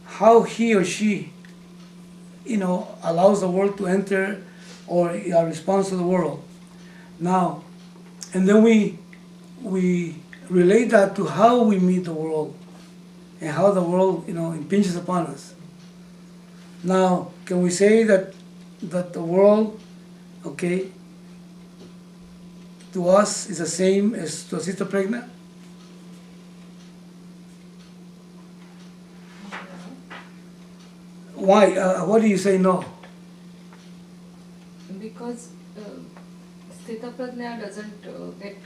how he or she, allows the world to enter or responds to the world. Now, and then we relate that to how we meet the world and how the world, impinges upon us. Now, can we say that the world, okay, to us is the same as to a sister pregnant? Why? What do you say no? Because Sthita Prajna doesn't get,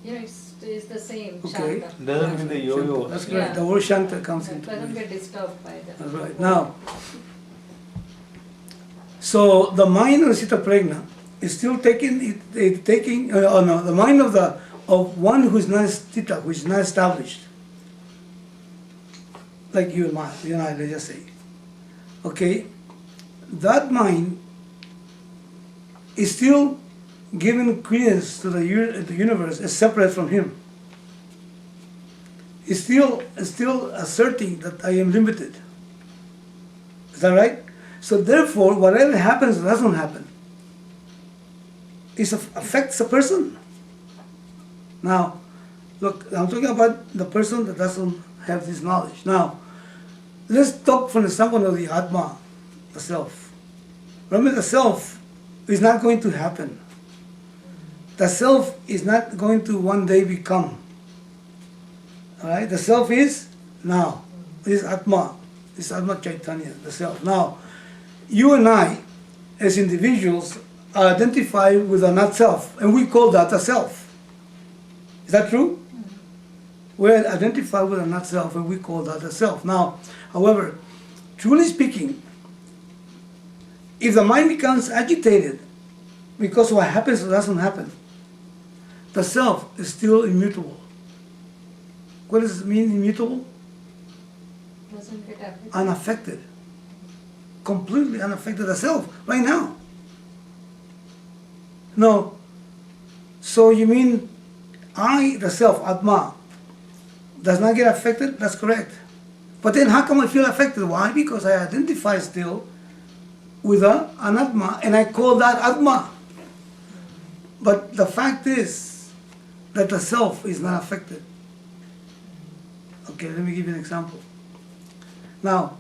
it stays the same. Okay. Shanta. Doesn't mean the yo-yo. That's correct. Yeah. The word Shanta comes It into doesn't play. get disturbed by that. That's right. Now, so the mind of the Sita Pregna is still taking the mind of one who is not Sthita, who is not established, like you and I, let's just say. Okay, that mind is still giving credence to the universe as separate from him. Is still asserting that I am limited. Is that right? So therefore, whatever happens doesn't happen. It affects a person. Now, look, I'm talking about the person that doesn't have this knowledge. Now, let's talk from the standpoint of the Atma, the self. Remember, the self is not going to happen. The self is not going to one day become. All right, the self is now. This Atma, this Atma Chaitanya, the self. Now, you and I, as individuals, are identified with a not self, and we call that a self. Is that true? We're identified with a not self, and we call that a self. Now, however, truly speaking, if the mind becomes agitated because what happens or doesn't happen, the self is still immutable. What does it mean, immutable? Doesn't get affected. Unaffected. Completely unaffected. The self, right now. No. So you mean I, the self, Atma, does not get affected? That's correct. But then how come I feel affected? Why? Because I identify still with an Atma, and I call that Atma. But the fact is that the self is not affected. Okay, let me give you an example. Now,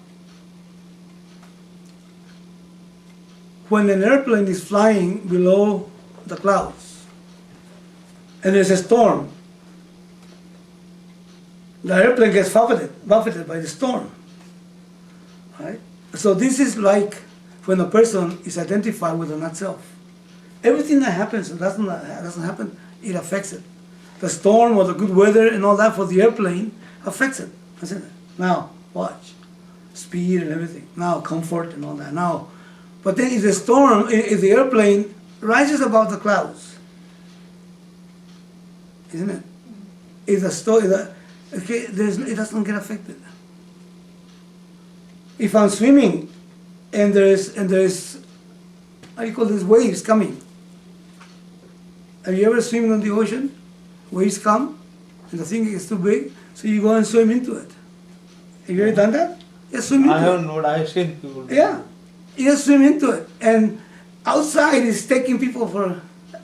when an airplane is flying below the clouds and there's a storm, the airplane gets buffeted by the storm. Right? So this is like when a person is identified with a not self. Everything that happens and doesn't happen, it affects it. The storm or the good weather and all that for the airplane affects it, doesn't it? Now, watch. Speed and everything. Now, comfort and all that. Now, but then if the airplane rises above the clouds, isn't it? If it doesn't get affected. If I'm swimming and there's how do you call this, waves coming. Have you ever swum in the ocean? Waves come and the thing is too big, so you go and swim into it. Have you ever done that? You swim into I it. haven't known, I've seen people do Yeah, you just swim into it, and outside is taking people for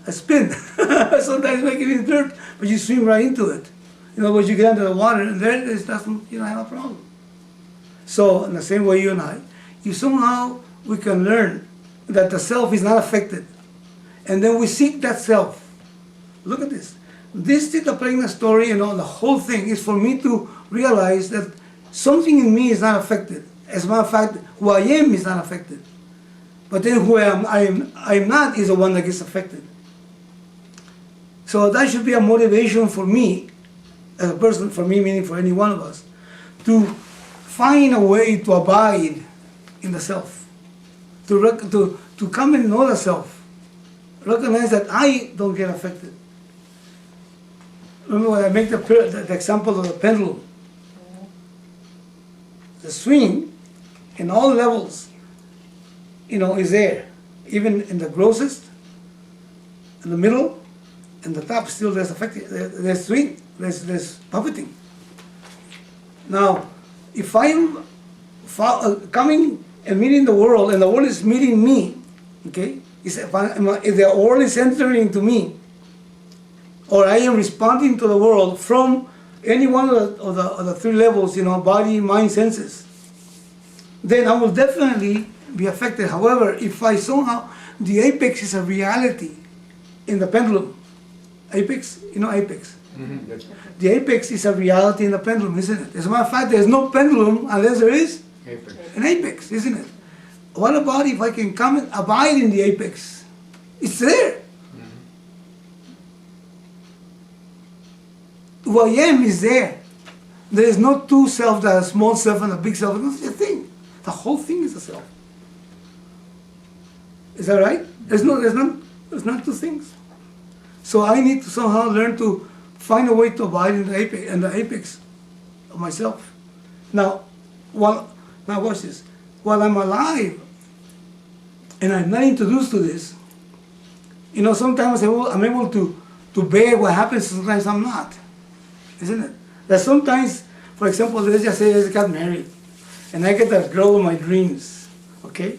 a spin. Sometimes making it dirt, but you swim right into it. Once you get under the water, and there it doesn't, have a problem. So in the same way, you and I, if somehow we can learn that the self is not affected, and then we seek that self. Look at this. This is the pregnant story, the whole thing is for me to realize that something in me is not affected. As a matter of fact, who I am is not affected. But then who I am not is the one that gets affected. So that should be a motivation for me, as a person, for me meaning for any one of us, to find a way to abide in the self, to come and know the self, recognize that I don't get affected. Remember when I make the example of the pendulum, the swing in all levels, is there. Even in the grossest, in the middle, and the top, still there's swing, there's buffeting. Now, if I'm coming and meeting the world, and the world is meeting me, okay? If the world is entering into me, or I am responding to the world from any one of the three levels, body, mind, senses, then I will definitely be affected. However, if I somehow, the apex is a reality in the pendulum. Apex, apex. The apex is a reality in the pendulum, isn't it? As a matter of fact, there's no pendulum unless there is an apex, isn't it? What about if I can come and abide in the apex? It's there. Who I am is there. There is no two self, the small self and the big self. It's a thing. The whole thing is a self. Is that right? There's not two things. So I need to somehow learn to find a way to abide in the apex of myself. Now watch this. While I'm alive and I'm not introduced to this, sometimes I'm able to bear what happens, sometimes I'm not. Isn't it? That sometimes, for example, let's just say I got married and I get that girl of my dreams, okay?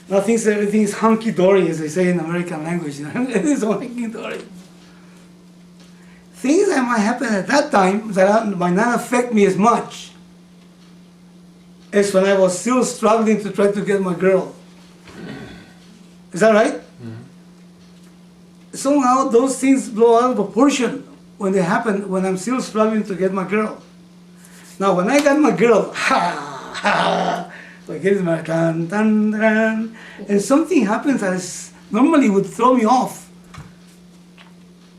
Now everything is hunky-dory, as they say in American language. It is hunky-dory. Things that might happen at that time that might not affect me as much as when I was still struggling to try to get my girl. Is that right? Mm-hmm. Somehow those things blow out of proportion when they happen when I'm still struggling to get my girl. Now when I got my girl, like it's my tan tan tan, and something happens that normally would throw me off.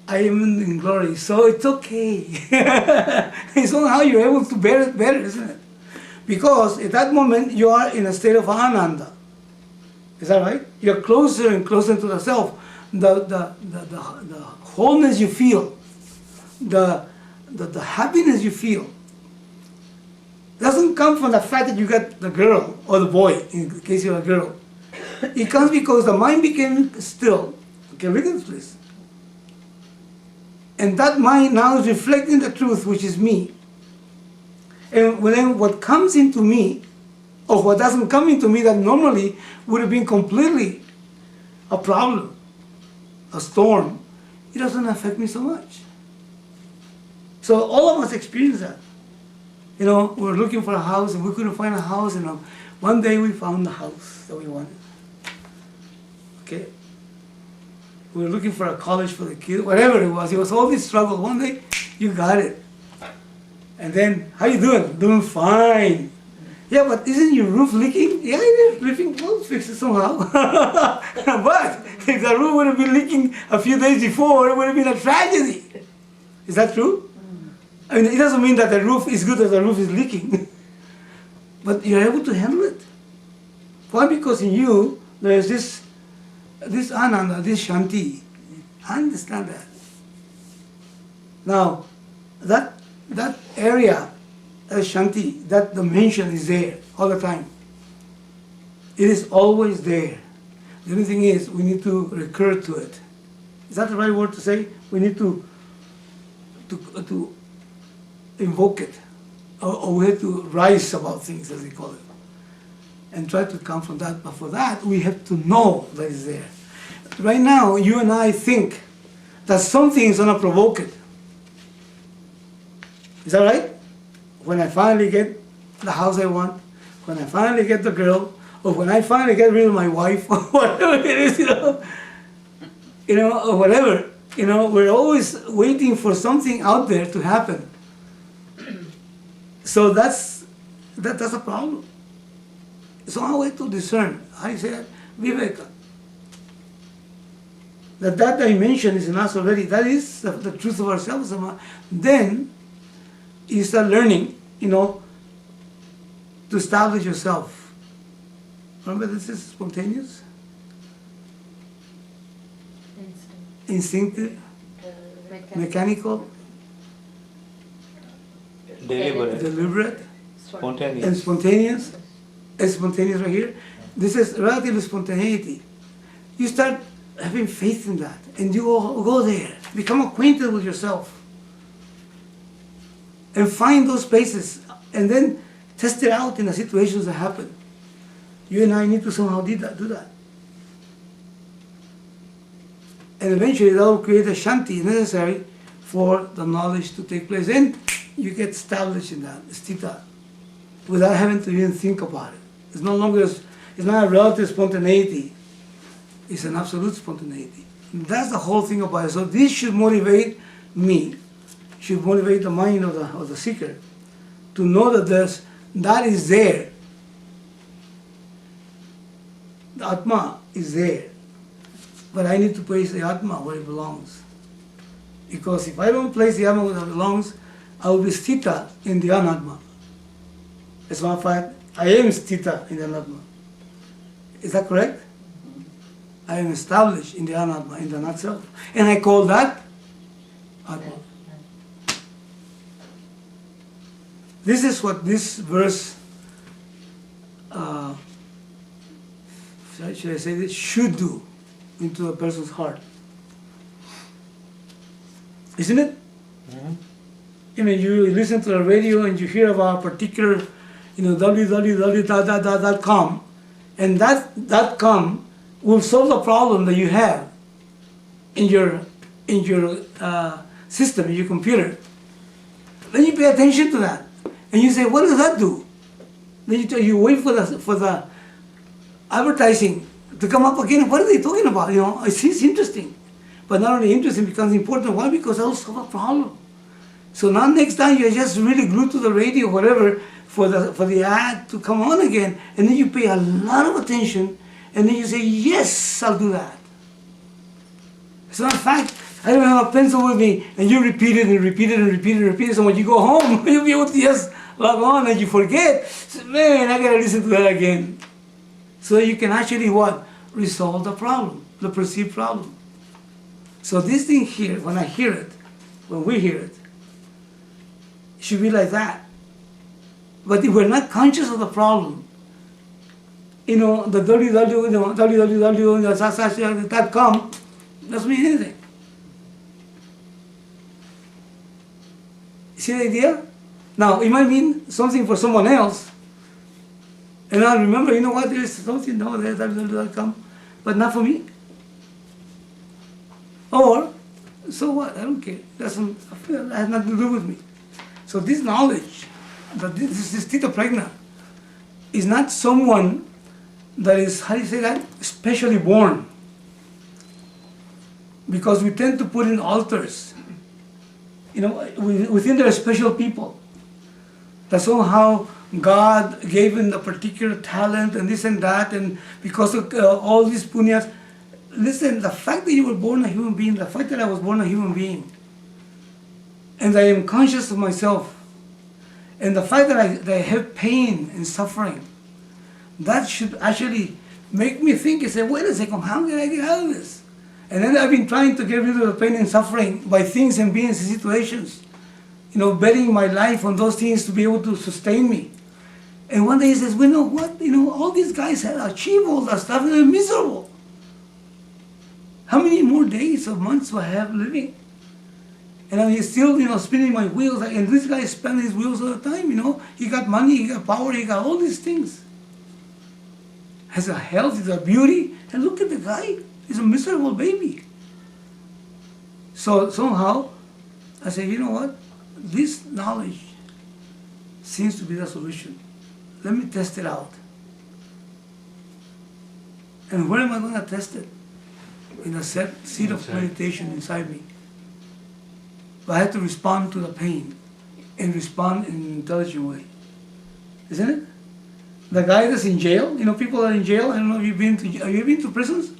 I am in glory, so it's okay. Somehow you're able to bear it better, isn't it? Because at that moment you are in a state of ananda. Is that right? You're closer and closer to the self. The wholeness you feel, the happiness you feel, doesn't come from the fact that you got the girl or the boy, in case you're a girl. It comes because the mind became still. Okay, read this please. And that mind now is reflecting the truth, which is me. And then what comes into me, or what doesn't come into me that normally would have been completely a problem, a storm, it doesn't affect me so much. So all of us experience that. We're looking for a house and we couldn't find a house, and one day we found the house that we wanted. Okay? We were looking for a college for the kid, whatever it was all this struggle. One day, you got it. And then, how you doing? Doing fine. Yeah, but isn't your roof leaking? Yeah, it is leaking. We'll fix it somehow. But if the roof would have been leaking a few days before, it would have been a tragedy. Is that true? I mean, it doesn't mean that the roof is good as the roof is leaking. But you're able to handle it. Why? Because in you, there is this ananda, this shanti. I understand that. Now, that area, that shanti, that dimension is there all the time. It is always there. The only thing is, we need to recur to it. Is that the right word to say? We need to invoke it, or we have to rise about things, as they call it, and try to come from that. But for that, we have to know that it's there. Right now, you and I think that something is going to provoke it. Is that right? When I finally get the house I want, when I finally get the girl, or when I finally get rid of my wife, or whatever it is, or whatever, we're always waiting for something out there to happen. So that's a problem. So how way to discern? I said, Viveka. That dimension is in us already. That is the truth of ourselves. Then you start learning, to establish yourself. Remember, this is spontaneous, instinctive, mechanical, deliberate, spontaneous. and spontaneous. And spontaneous right here. This is relative spontaneity. You start having faith in that, and you go there, become acquainted with yourself, and find those spaces and then test it out in the situations that happen. You and I need to somehow do that. And eventually that will create a shanti necessary for the knowledge to take place. And you get established in that, sthita, without having to even think about it. It's no longer, it's not a relative spontaneity. It's an absolute spontaneity. And that's the whole thing about it. So this should motivate me, should motivate the mind of the seeker to know that that is there. The Atma is there. But I need to place the Atma where it belongs. Because if I don't place the Atma where it belongs, I will be sthita in the Anatma. As a matter of fact, I am sthita in the Anatma. Is that correct? I am established in the Anatma, in the not self. And I call that Atma. This is what this verse, should I say this, should do into a person's heart. Isn't it? Mhm. I mean, you listen to the radio and you hear about a particular, www.com, and that .com will solve the problem that you have in your system, in your computer. Then you pay attention to that, and you say, "What does that do?" Then you wait for the advertising to come up again. What are they talking about? It seems interesting, but not only interesting, becomes important. Why? Because that will solve a problem. So now next time you're just really glued to the radio, whatever, for the ad to come on again, and then you pay a lot of attention, and then you say, "Yes, I'll do that." So in fact, I don't have a pencil with me, and you repeat it and repeat it and repeat it and repeat it. So when you go home, you'll be able to just log on, and you forget. So, man, I gotta listen to that again. So you can actually what? Resolve the problem, the perceived problem. So this thing here, when I hear it, when we hear it should be like that. But if we're not conscious of the problem, the www.com doesn't mean anything. See the idea? Now, it might mean something for someone else. And I remember, there is something, there's www.com, but not for me. Or, so what? I don't care. That has nothing to do with me. So this knowledge, that this sthita prajna, is not someone that is, how do you say that, specially born. Because we tend to put in altars. Within there are special people. That somehow God gave him a particular talent and this and that, and because of all these punyas. Listen, the fact that you were born a human being, the fact that I was born a human being, and I am conscious of myself, and the fact that I have pain and suffering, that should actually make me think and say, wait a second, how can I get out of this? And then I've been trying to get rid of the pain and suffering by things and beings and situations, betting my life on those things to be able to sustain me. And one day he says, what? All these guys have achieved all that stuff and they're miserable. How many more days or months do I have living? And I'm still, spinning my wheels. And this guy spends his wheels all the time, He got money, he got power, he got all these things. Has a health, he's a beauty. And look at the guy. He's a miserable baby. So somehow, I say, you know what? This knowledge seems to be the solution. Let me test it out. And where am I going to test it? In a seat of meditation inside me. But I have to respond to the pain and respond in an intelligent way. Isn't it? The guy that's in jail, people are in jail. I don't know if have you been to prisons?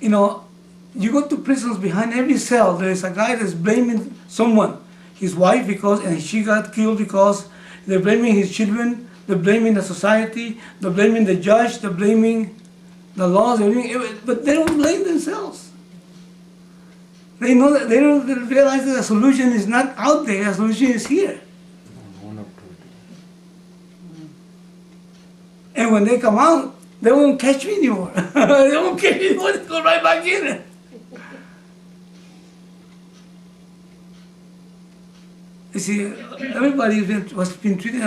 You go to prisons, behind every cell, there is a guy that's blaming someone. His wife, and she got killed because they're blaming his children, they're blaming the society, they're blaming the judge, they're blaming the laws, but they don't blame themselves. They know that they don't realize that the solution is not out there, the solution is here. And when they come out, they won't catch me anymore. They won't catch me anymore, they go right back in. You see, everybody has been treated